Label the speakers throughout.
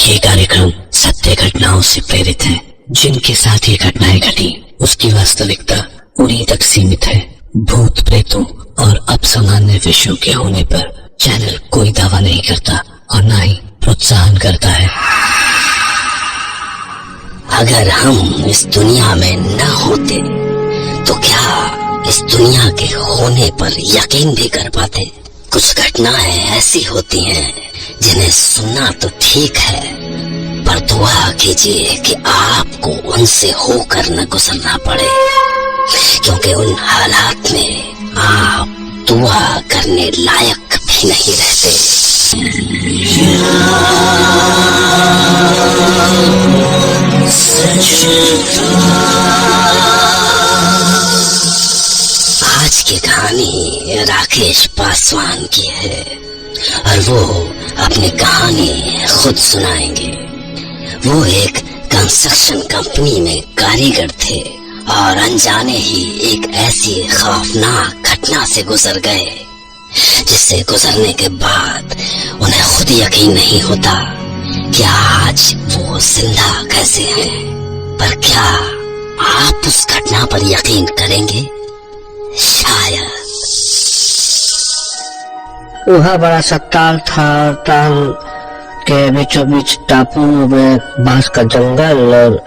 Speaker 1: ये कार्यक्रम सत्य घटनाओं से प्रेरित है। जिनके साथ ये घटनाएं घटी उसकी वास्तविकता उन्हीं तक सीमित है। भूत प्रेतों और अपसामान्य विषयों के होने पर चैनल कोई दावा नहीं करता और न ही प्रोत्साहन करता है। अगर हम इस दुनिया में न होते तो क्या इस दुनिया के होने पर यकीन भी कर पाते? कुछ घटनाएं ऐसी होती हैं जिन्हें सुनना तो ठीक है, पर दुआ कीजिए कि आपको उनसे होकर न गुजरना पड़े, क्योंकि उन हालात में आप दुआ करने लायक भी नहीं रहते। आज की कहानी राकेश पासवान की है और वो अपनी कहानी खुद सुनाएंगे। वो एक कंस्ट्रक्शन कंपनी में कारीगर थे और अनजाने ही एक ऐसी खौफनाक घटना से गुजर गए जिससे गुजरने के बाद उन्हें खुद यकीन नहीं होता कि आज वो जिंदा कैसे हैं। पर क्या आप उस घटना पर यकीन करेंगे? शायद।
Speaker 2: वहाँ बड़ा सा ताल था। ताल के बीचों बीच टापू में बांस का जंगल और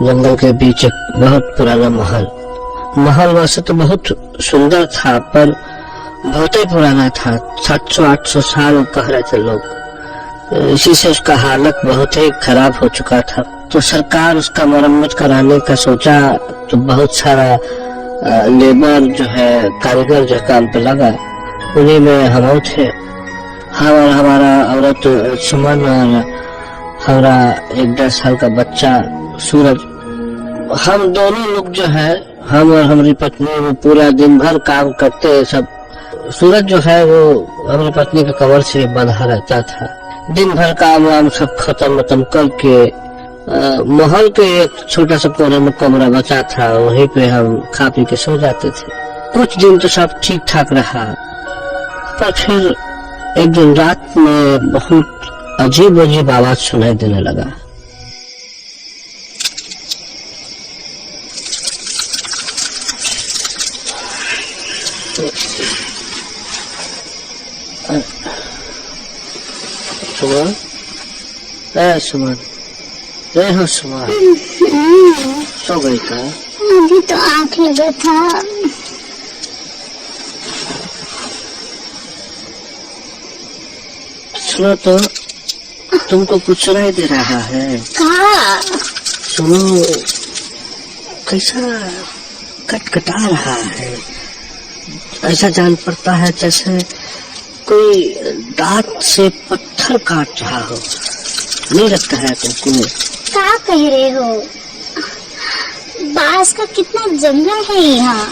Speaker 2: जंगल के बीच एक बहुत पुराना महल। महल वैसे तो बहुत सुंदर था पर बहुत ही पुराना था। 700-800 साल कह रहे थे लोग। इसी से उसका हालत बहुत ही खराब हो चुका था। तो सरकार उसका मरम्मत कराने का सोचा तो बहुत सारा लेबर जो है, कारीगर जो काम पे लगा, उन्हीं में हम थे। हम और हमारा औरत सुमन और हमारा 1-1.5 साल का बच्चा सूरज, हम दोनों लोग जो है, हम और हमारी पत्नी वो पूरा दिन भर काम करते। सब सूरज जो है वो हमारी पत्नी के कमर से बंधा रहता था। दिन भर काम वाम सब खत्म करके महल के एक छोटा सा कोने में कमरा बचा था, वहीं पे हम खा पी के सो जाते थे। कुछ दिन तो सब ठीक ठाक रहा, पर फिर एक दिन रात में बहुत अजीब अजीब आवाज सुनाई देने लगा। सुमन, हो सुमन, सो गई का?
Speaker 3: अभी तो आँख लगा था।
Speaker 2: सुनो तो, तुमको कुछ सुनाई दे रहा है?
Speaker 3: कहाँ?
Speaker 2: सुनो, कैसा कटकटा रहा है। ऐसा जान पड़ता है जैसे कोई दांत से पत्थर काट रहा हो। नहीं लगता है तुमको?
Speaker 3: क्या कह रहे हो? बांस का कितना जंगल है यहाँ।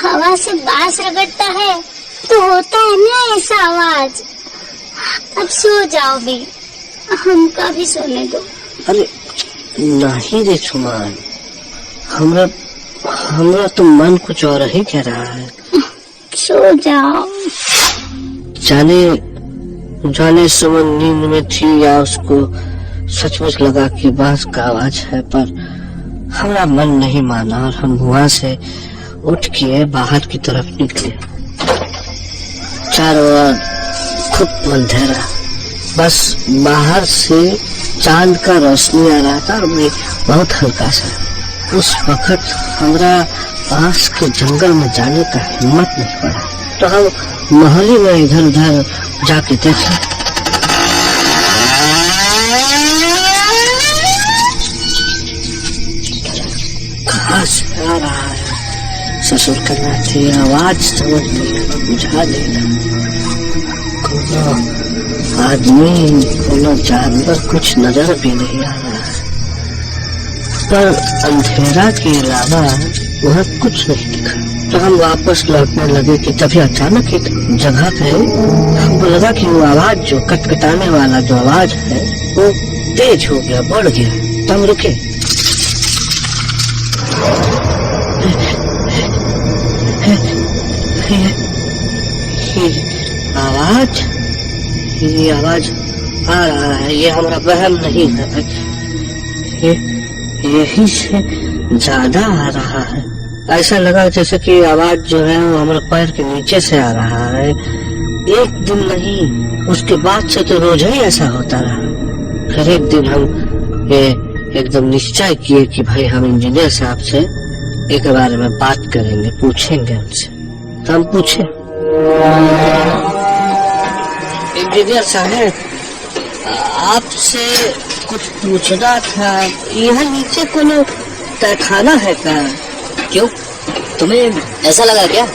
Speaker 3: हवा से बांस रगड़ता है तो होता है ना ऐसा आवाज। अब सो जाओ भी, हमका भी सोने दो।
Speaker 2: अरे नहीं रे सुमन, हमरा तो मन कुछ और ही कह रहा है।
Speaker 3: सो जाओ।
Speaker 2: जाने सुमन नींद में थी या उसको सचमुच लगा कि बांस का आवाज है, पर हमारा मन नहीं माना और हम वहां से उठ के बाहर की तरफ निकले। चारों ओर खूब अंधेरा, बस बाहर से चांद का रोशनी आ रहा था और भी बहुत हल्का सा। उस वक्त हमारा बांस के जंगल में जाने का हिम्मत नहीं पड़ा, तो हम मोहल्ले में इधर उधर जाके देखे। कहाँ से आ रहा है ससुर करना थी आवाज, समझ नहीं बुझा देगा। कोनो आदमी, कोनो जानवर कुछ नजर भी नहीं आ रहा है, पर अंधेरा के अलावा वहाँ कुछ नहीं दिखा। तो हम वापस लौटने लगे कि तभी अचानक एक जगह पे हमको लगा कि वो आवाज, जो कटकटाने वाला जो आवाज है, वो तेज हो गया, बढ़ गया। तो हम रुके। ये आवाज आ रहा है, ये हमारा वहम नहीं है। ये यही से ज्यादा आ रहा है। ऐसा लगा जैसे कि आवाज जो है वो हमारे पैर के नीचे से आ रहा है। एक दिन नहीं, उसके बाद से तो रोज ही ऐसा होता रहा। फिर एक दिन हम ये एकदम निश्चय किए कि भाई हम इंजीनियर साहब से एक बारे में बात करेंगे, पूछेंगे उनसे। तो हम पूछे, इंजीनियर साहब आपसे कुछ पूछना था, यहाँ नीचे कोनो तहखाना है क्या?
Speaker 1: क्यों, तुम्हें ऐसा लगा क्या?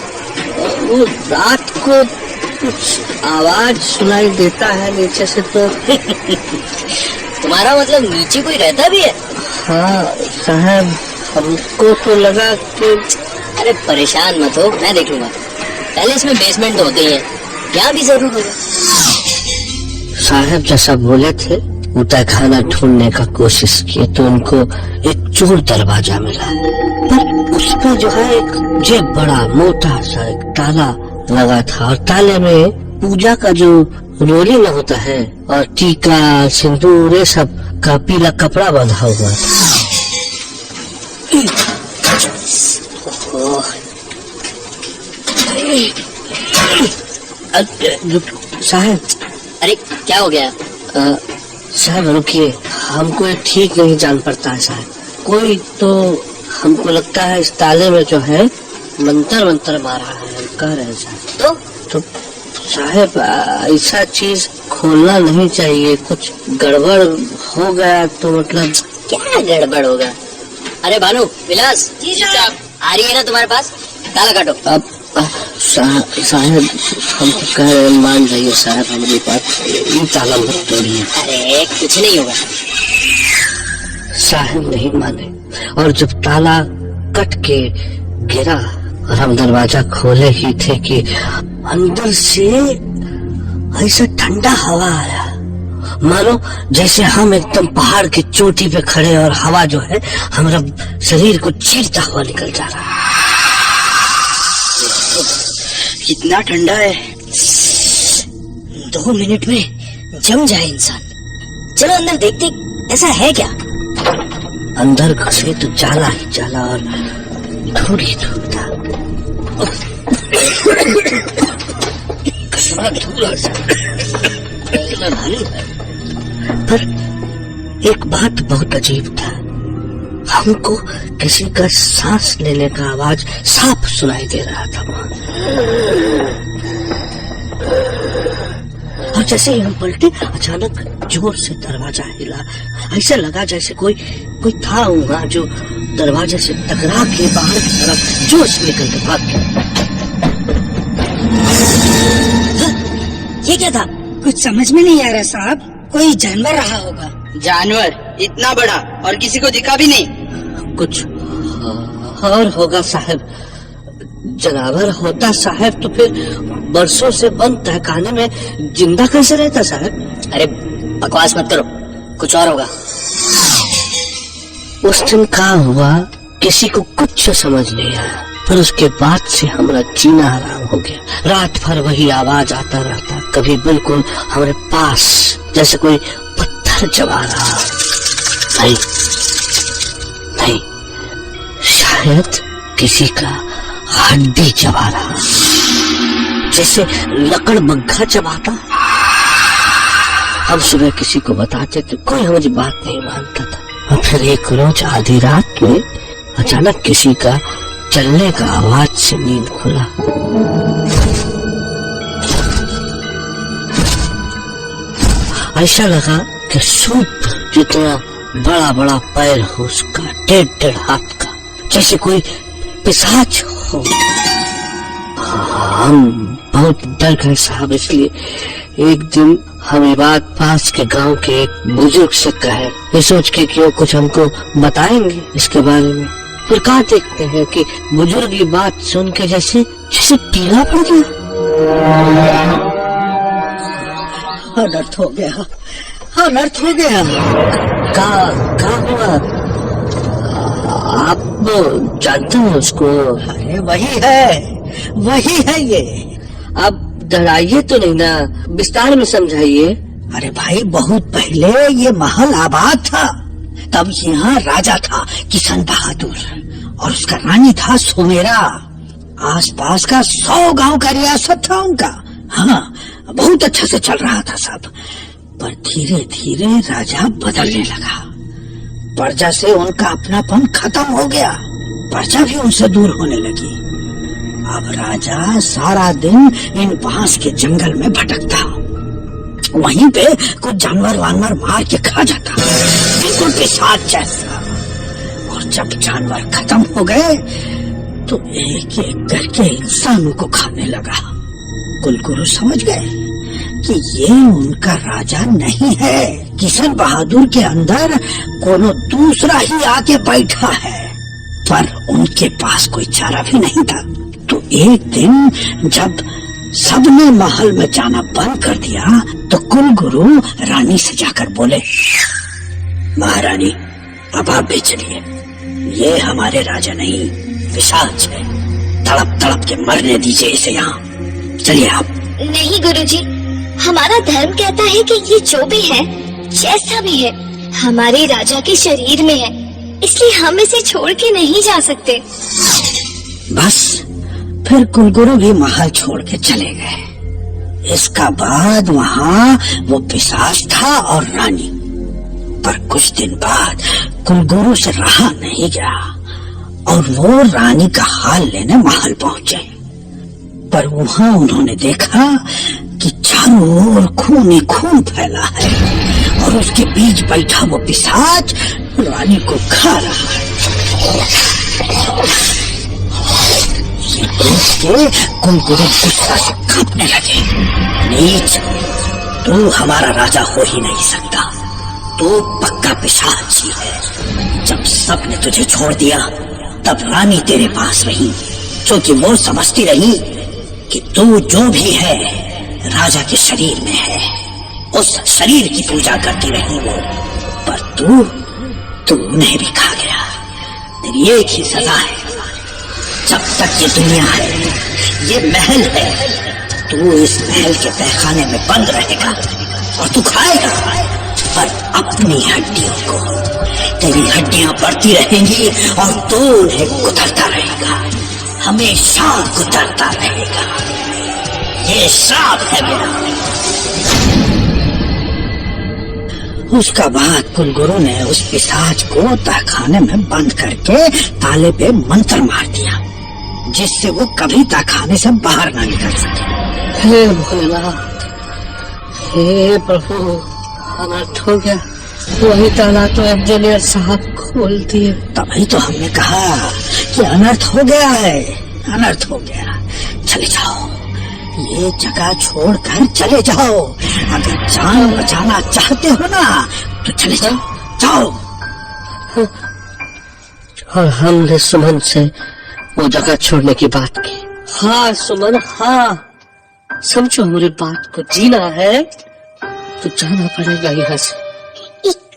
Speaker 2: वो रात को कुछ आवाज सुनाई देता है नीचे से तो।
Speaker 1: तुम्हारा मतलब नीचे कोई रहता भी है?
Speaker 2: हाँ साहब, हमको तो लगा कि।
Speaker 1: अरे परेशान मत हो, मैं देख लूंगा। पहले इसमें बेसमेंट तो होते ही है, यहाँ भी जरूर होगा।
Speaker 2: साहब जैसा बोले थे, वो तहखाना ढूंढने का कोशिश किए तो उनको एक चोर दरवाजा मिला, पर उस पर जो है एक जे बड़ा मोटा सा एक ताला लगा था, और ताले में पूजा का जो रोली न होता है और टीका सिंदूर ये सब का पीला कपड़ा बंधा हुआ था। साहब,
Speaker 1: अरे क्या हो गया?
Speaker 2: साहब रुकिए, हमको ये ठीक नहीं जान पड़ता है साहब। कोई तो हमको लगता है इस ताले में जो है मंत्र मारा है, हम कह रहे हैं साहब। तो साहब ऐसा चीज खोलना नहीं चाहिए, कुछ गड़बड़ हो गया तो मतलब।
Speaker 1: क्या गड़बड़ होगा? अरे भानु, विलास जी साहब, आ रही है ना तुम्हारे पास? ताला काटो।
Speaker 2: अब साहब हम तो कह रहे हैं, मान जाइए साहब हमारी बात, ये ताला मत तोड़िए।
Speaker 1: अरे कुछ नहीं होगा।
Speaker 2: साहब नहीं माने, और जब ताला कट के गिरा और हम दरवाजा खोले ही थे कि अंदर से ऐसा ठंडा हवा आया, मानो जैसे हम एकदम पहाड़ की चोटी पे खड़े और हवा जो है हमारा शरीर को चीरता हुआ निकल जा रहा है।
Speaker 1: कितना ठंडा है, 2 मिनट में जम जाए इंसान। चलो अंदर देखते, ऐसा है क्या?
Speaker 2: अंदर घुसे तो जाला ही जाला और धूल ही धूल था। पर एक बात बहुत अजीब था, हमको किसी का सांस लेने का आवाज साफ सुनाई दे रहा था वहां। और जैसे ही हम पलटे, अचानक जोर से दरवाजा हिला। ऐसा लगा जैसे कोई था वहां जो दरवाजे से टकरा के बाहर की तरफ जोश निकल के भाग गया।
Speaker 1: ये क्या था?
Speaker 4: कुछ समझ में नहीं आ रहा साहब, कोई जानवर रहा होगा।
Speaker 5: जानवर इतना बड़ा और किसी को दिखा भी नहीं?
Speaker 2: कुछ और होगा साहब। जानवर होता साहब तो फिर बरसों से बंद तहखाने में जिंदा कैसे रहता साहब?
Speaker 1: अरे बकवास मत करो, कुछ और होगा।
Speaker 2: उस दिन क्या हुआ किसी को कुछ समझ नहीं आया, पर उसके बाद से हमारा जीना हराम हो गया। रात भर वही आवाज आता रहता, कभी बिल्कुल हमारे पास जैसे कोई पत्थर चबा रहा। नहीं, शायद किसी का हड्डी चबा रहा, जैसे लकड़ बग्घा चबाता। हम सुबह किसी को बताते तो कोई हमारी बात नहीं मानता था। और फिर एक रोज आधी रात में अचानक किसी का चलने का आवाज से नींद खुला। ऐसा लगा कि सूप जितना बड़ा बड़ा पैर हो उसका, 1.5 हाथ का, जैसे कोई पिशाच हो। हम बहुत डर गए साहब, इसलिए एक दिन हम ये बात पास के गांव के एक बुजुर्ग से कहे, ये सोच के कि वो कुछ हमको बताएंगे इसके बारे में। फिर कहा देखते हैं कि बुजुर्ग ये बात सुन के जैसे पीला पड़ गया।
Speaker 4: अनर्थ हो गया, अनर्थ हो गया।
Speaker 2: का हुआ? आप जानते हो उसको?
Speaker 4: अरे वही है ये।
Speaker 2: आप डराइए तो नहीं ना, विस्तार में समझाइए।
Speaker 4: अरे भाई, बहुत पहले ये महल आबाद था। तब यहाँ राजा था किशन बहादुर और उसका रानी था सुमेरा। आसपास का 100 गांव का रियासत था उनका। हाँ, बहुत अच्छा से चल रहा था सब। पर धीरे धीरे राजा बदलने लगा। प्रजा से उनका अपनापन खत्म हो गया। प्रजा भी उनसे दूर होने लगी। अब राजा सारा दिन इन बांस के जंगल में भटकता, वहीं पे कुछ जानवर वानवर मार के खा जाता, बिल्कुल पिशाच जैसा। और जब जानवर खत्म हो गए तो एक एक करके इंसानों को खाने लगा। कुलगुरु समझ गए कि ये उनका राजा नहीं है, किशन बहादुर के अंदर कोनो दूसरा ही आके बैठा है। पर उनके पास कोई चारा भी नहीं था। तो एक दिन जब सबने महल में जाना बंद कर दिया तो कुलगुरु रानी से जाकर बोले, महारानी, अब आप भी चलिए। ये हमारे राजा नहीं, पिशाच है। तड़प तड़प के मरने दीजिए इसे यहाँ। चलिए आप।
Speaker 3: नहीं गुरुजी, हमारा धर्म कहता है कि ये जो भी है, जैसा भी है, हमारे राजा के शरीर में है, इसलिए हम इसे छोड़ के नहीं जा सकते।
Speaker 4: बस फिर कुलगुरु भी महल छोड़ के चले गए। इसका बाद वहाँ वो पिशाच था और रानी। पर कुछ दिन बाद कुलगुरु से रहा नहीं गया और वो रानी का हाल लेने महल पहुँचे। पर वहाँ उन्होंने देखा कि चारों ओर खून ही खून फैला है और उसके बीच बैठा वो पिशाच रानी को खा रहा है। ये देख के कुलगुरु गुस्सा से कांपने लगे। नीच, तू हमारा राजा हो ही नहीं सकता। तू पक्का पिशाच ही है। जब सबने तुझे छोड़ दिया तब रानी तेरे पास रही, क्योंकि वो समझती रही कि तू जो भी है राजा के शरीर में है। उस शरीर की पूजा करती रही वो। पर तू उन्हें भी खा गया। तेरी एक ही सजा है, जब तक ये दुनिया है, ये महल है, तू इस महल के तहखाने में बंद रहेगा और तू खाएगा, पर अपनी हड्डियों को। तेरी हड्डियां बढ़ती रहेंगी और तू उन्हें कुतरता रहेगा, हमेशा कुतरता रहेगा। ये श्राप है मेरा। उसका बाद कुलगुरु ने उस पिशाच को तहखाने में बंद करके ताले पे मंत्र मार दिया, जिससे वो कभी तहखाने से बाहर ना निकल सके।
Speaker 2: हे भोलेनाथ, हे प्रभु, अनर्थ हो गया। वही ताला तो इंजीनियर साहब खोल दिए।
Speaker 4: तभी तो हमने कहा कि अनर्थ हो गया है, अनर्थ हो गया। चले जाओ, ये जगह छोड़कर चले जाओ। अगर जान बचाना चाहते हो ना तो चले जाओ, जाओ।
Speaker 2: और हमने सुमन से वो जगह छोड़ने की बात की। हाँ सुमन, हाँ, समझो मेरी बात को। जीना है तो जाना पड़ेगा यहाँ से।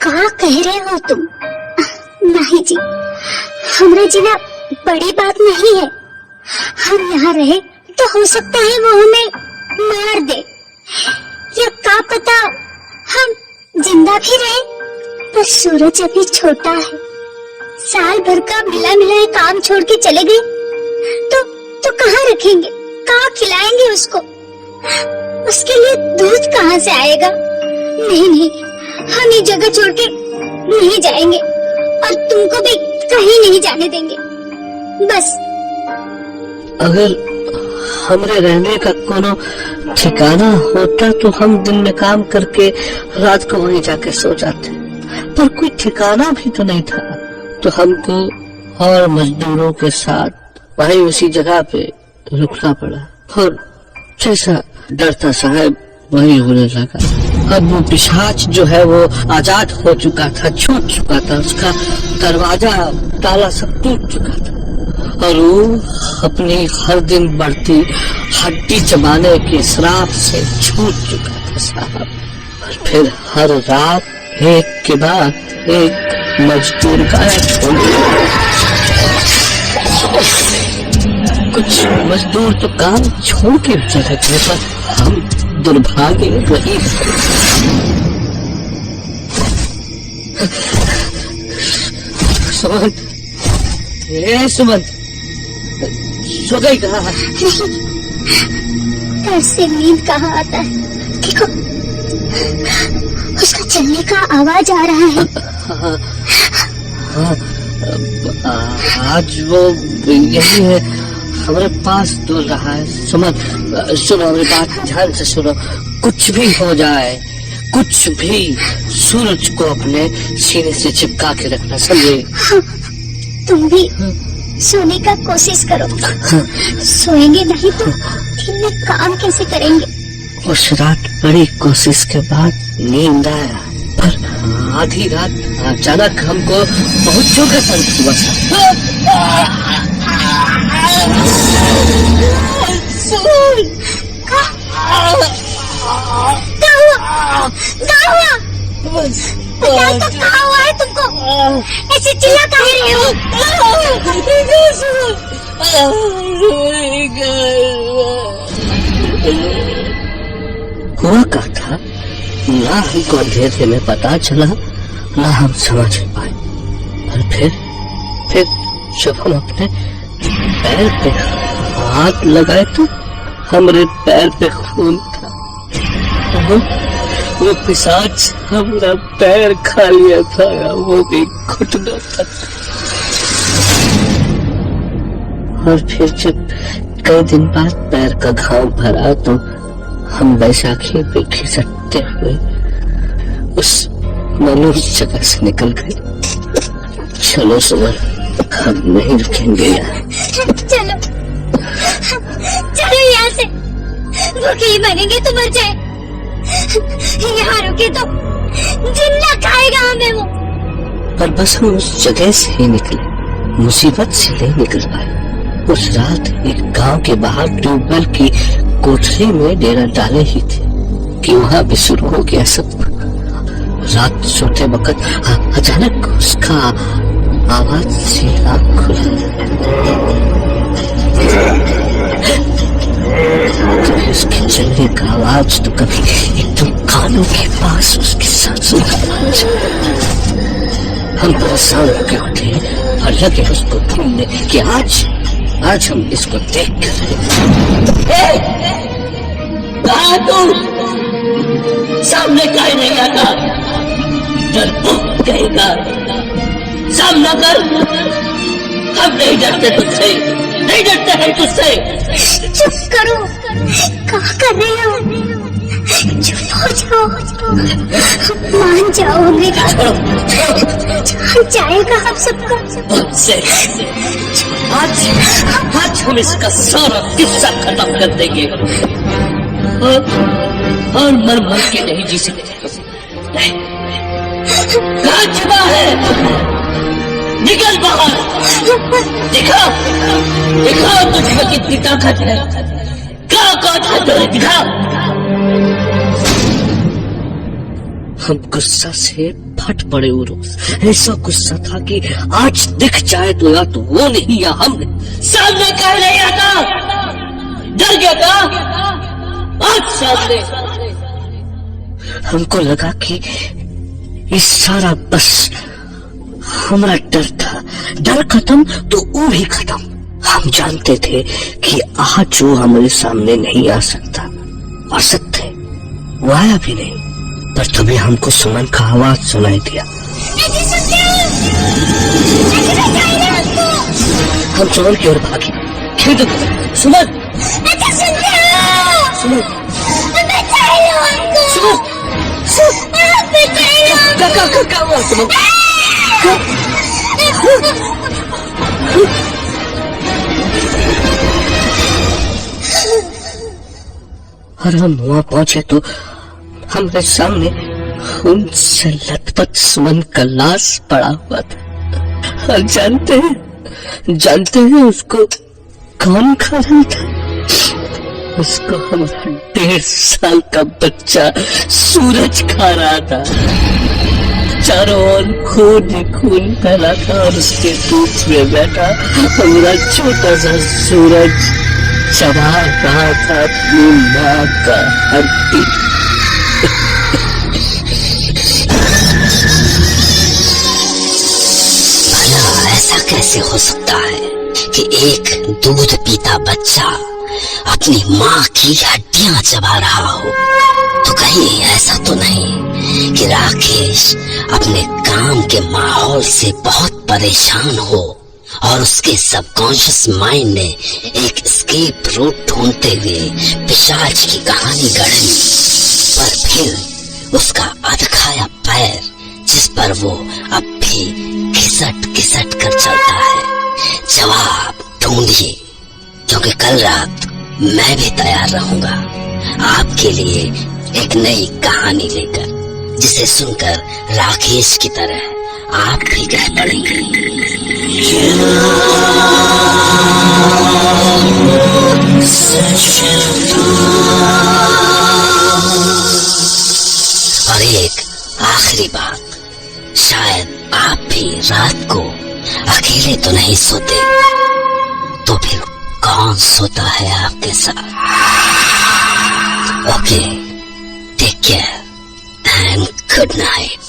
Speaker 3: क्या कह रहे हो तुम? नहीं जी, हमरा जीना बड़ी बात नहीं है। हम यहाँ रहे तो हो सकता है वो हमें मार दे, या क्या पता हम जिंदा भी रहे। पर सूरज अभी छोटा है, साल भर का मिला मिलाए काम छोड़ के चले गए तो कहाँ रखेंगे, कहाँ खिलाएंगे उसको? उसके लिए दूध कहाँ से आएगा? नहीं, हम ये जगह छोड़ के नहीं जाएंगे और तुमको भी कहीं नहीं जाने देंगे। बस
Speaker 2: अगर हमरे रहने का कोनो ठिकाना होता तो हम दिन में काम करके रात को वहीं जाके सो जाते, पर कोई ठिकाना भी तो नहीं था। तो हमको और मजदूरों के साथ वहीं उसी जगह पे रुकना पड़ा। और जैसा डरता साहब वही होने लगा। अब वो पिशाच जो है वो आजाद हो चुका था, छूट चुका था, उसका दरवाजा ताला सब टूट चुका था और वो अपनी हर दिन बढ़ती हड्डी चबाने के श्राप से छूट चुका था साहब। और फिर हर रात एक के बाद एक मजदूर गायब हो गया। कुछ मजदूर तो काम छोड़ के चले गए, पर हम दुर्भाग्य वही सुमंत, ए सुमंत, सो गई कहा?
Speaker 3: डर से नींद कहाँ आता है? देखो, उसका चलने का आवाज आ रहा है।
Speaker 2: आज वो यही है, हमारे पास डोल रहा है। सुमन, सुनो मेरी बात ध्यान से सुनो। कुछ भी हो जाए, कुछ भी, सूरज को अपने सीने से चिपका के रखना, समझे?
Speaker 3: तुम भी सोने का कोशिश करो। सोएंगे नहीं तो दिन में काम कैसे करेंगे?
Speaker 2: उस रात बड़ी कोशिश के बाद नींद आया, पर आधी रात अचानक हमको बहुत जोर का दर्द हुआ।
Speaker 3: कहाँ हुआ है तुमको? ऐसे चिल्ला काहे रहे हो?
Speaker 2: हुआ क्या था, ना हमको अंधेरे में पता चला, ना हम समझ पाए। और फिर जब हम अपने पैर पे हाथ लगाए तो हमारे पैर पे खून था। वो पिशाच हमारा पैर खा लिया था, वो भी घुटनों तक। और फिर जब कई दिन बाद पैर का घाव भरा तो हम बैसाखी पे खिसकते हुए उस मनुष्य जगह से निकल गए। चलो सुमन, हम नहीं रुकेंगे यहाँ।
Speaker 3: चलो चलो यहाँ से, भूखे ही मरेंगे तो मर जाए। यहाँ रुके तो जिन्ना खाएगा हमें वो।
Speaker 2: पर बस हम उस जगह से ही निकले, मुसीबत से नहीं निकल पाए। उस रात एक गांव के बाहर ट्यूबवेल की कोठरी में डेरा डाले ही थे कि वहाँ भी शुरू हो गया सब। रात सोते वक्त अचानक उसका आवाज से आँख खुला। कभी उसके चलने का आवाज तो कभी एकदम कानों के पास उसकी सांसों का आवाज। हम परेशान होके उठे और लगे उसको ढूंढने कि आज हम इसको देख कर कहा तू सामने काहे नहीं आता? डरपोक कहेगा, सामना कर। हम नहीं डरते तुझसे, नहीं डरते हैं तुझसे।
Speaker 3: चुप करो, क्या कर रहे हो? चुप हो जाओ, मान जाओगे। जाएगा हम सबका।
Speaker 2: आज हम इसका सारा किस्सा खत्म कर देंगे और मर के नहीं जी सकते। कहाँ छिपा है? निकल बाहर, दिखा तुझमें कितनी ताकत है। क्या ताकत है, दिखा। हम गुस्सा से फट पड़े। उरोस ऐसा गुस्सा था कि आज दिख जाए तो या तो वो नहीं या हमने। सामने कह नहीं आता, डर गया था। आज सामने हमको लगा कि इस सारा बस हमारा डर था। डर खत्म तो वो भी खत्म। हम जानते थे कि आज जो हमारे सामने नहीं आ सकता, आ सकते वो आया भी नहीं। पर तभी हमको सुमन का आवाज सुनाई दिया। हम सुमन की ओर भागे। खेद सुमन, और हम वहां पहुंचे तो हमारे सामने खून से लथपथ सुमन का लाश पड़ा हुआ था। और जानते हैं उसको कौन खा रहा था? उसको हमारा 1.5 साल का बच्चा सूरज खा रहा था। चारों ओर खून फैला था और उसके दूध में बैठा हमारा छोटा सा सूरज चबा रहा था अपनी माँ का हड्डी।
Speaker 1: भला ऐसा कैसे हो सकता है कि एक दूध पीता बच्चा अपनी माँ की हड्डियां चबा रहा हो? तो कहीं ऐसा तो नहीं कि राकेश अपने काम के माहौल से बहुत परेशान हो और उसके सबकॉन्शियस माइंड ने एक एस्केप रूट ढूंढते हुए पिशाच की कहानी गढ़ी, पर फिर उसका अधखाया पैर जिस पर वो अब भी घिसट घिसट कर चलता है। जवाब ढूंढिए, क्योंकि कल रात मैं भी तैयार रहूंगा आपके लिए एक नई कहानी लेकर, जिसे सुनकर राकेश की तरह आप भी कह पड़ेंगे, और एक आखिरी बात, शायद आप भी रात को अकेले तो नहीं सोते, तो फिर कौन सोता है आपके साथ? Okay, take care and good night.